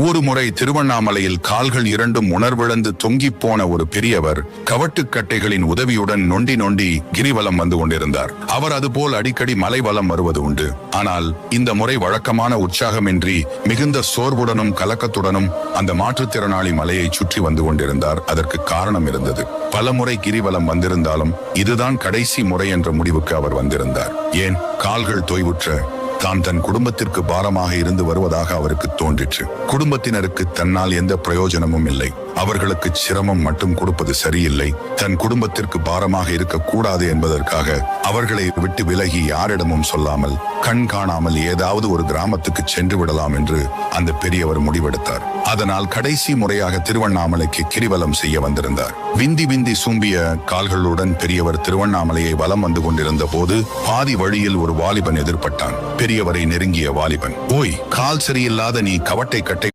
ஒரு முறை திருவண்ணாமலையில் கால்கள் இரண்டும் உணர்விழந்து தொங்கிப் போன ஒரு பெரியவர் கவட்டுக்கட்டைகளின் உதவியுடன் நொண்டி நொண்டி கிரிவலம் வந்து கொண்டிருந்தார். அவர் அதுபோல் அடிக்கடி மலை வலம் வருவது உண்டு. ஆனால் இந்த முறை வழக்கமான உற்சாகமின்றி மிகுந்த சோர்வுடனும் கலக்கத்துடனும் அந்த மாற்றுத்திறனாளி மலையை சுற்றி வந்து கொண்டிருந்தார். அதற்கு காரணம் இருந்தது. பல முறை கிரிவலம் வந்திருந்தாலும் இதுதான் கடைசி முறை என்ற முடிவுக்கு அவர் வந்திருந்தார். ஏன்? கால்கள் தொய்வுற்ற தான் தன் குடும்பத்திற்கு பாரமாக இருந்து வருவதாக அவருக்கு தோன்றிற்று. குடும்பத்தினருக்கு தன்னால் எந்த பிரயோஜனமும் இல்லை. அவர்களுக்கு சிரமம் மட்டும் கொடுப்பது சரியில்லை. தன் குடும்பத்திற்கு பாரமாக இருக்கக்கூடாது என்பதற்காக அவர்களை விட்டு விலகி யாரிடமும் சொல்லாமல் கண் காணாமல் ஏதாவது ஒரு கிராமத்துக்கு சென்று விடலாம் என்று அந்த பெரியவர் முடிவெடுத்தார். அதனால் கடைசி முறையாக திருவண்ணாமலைக்கு கிரிவலம் செய்ய வந்திருந்தார். விந்தி விந்தி சூம்பிய கால்களுடன் பெரியவர் திருவண்ணாமலையை வலம் வந்து கொண்டிருந்த போது பாதி வழியில் ஒரு வாலிபன் எதிர்பட்டான். பெரியவரை நெருங்கிய வாலிபன், ஓய், கால் சரியில்லாத நீ கவட்டை கட்டை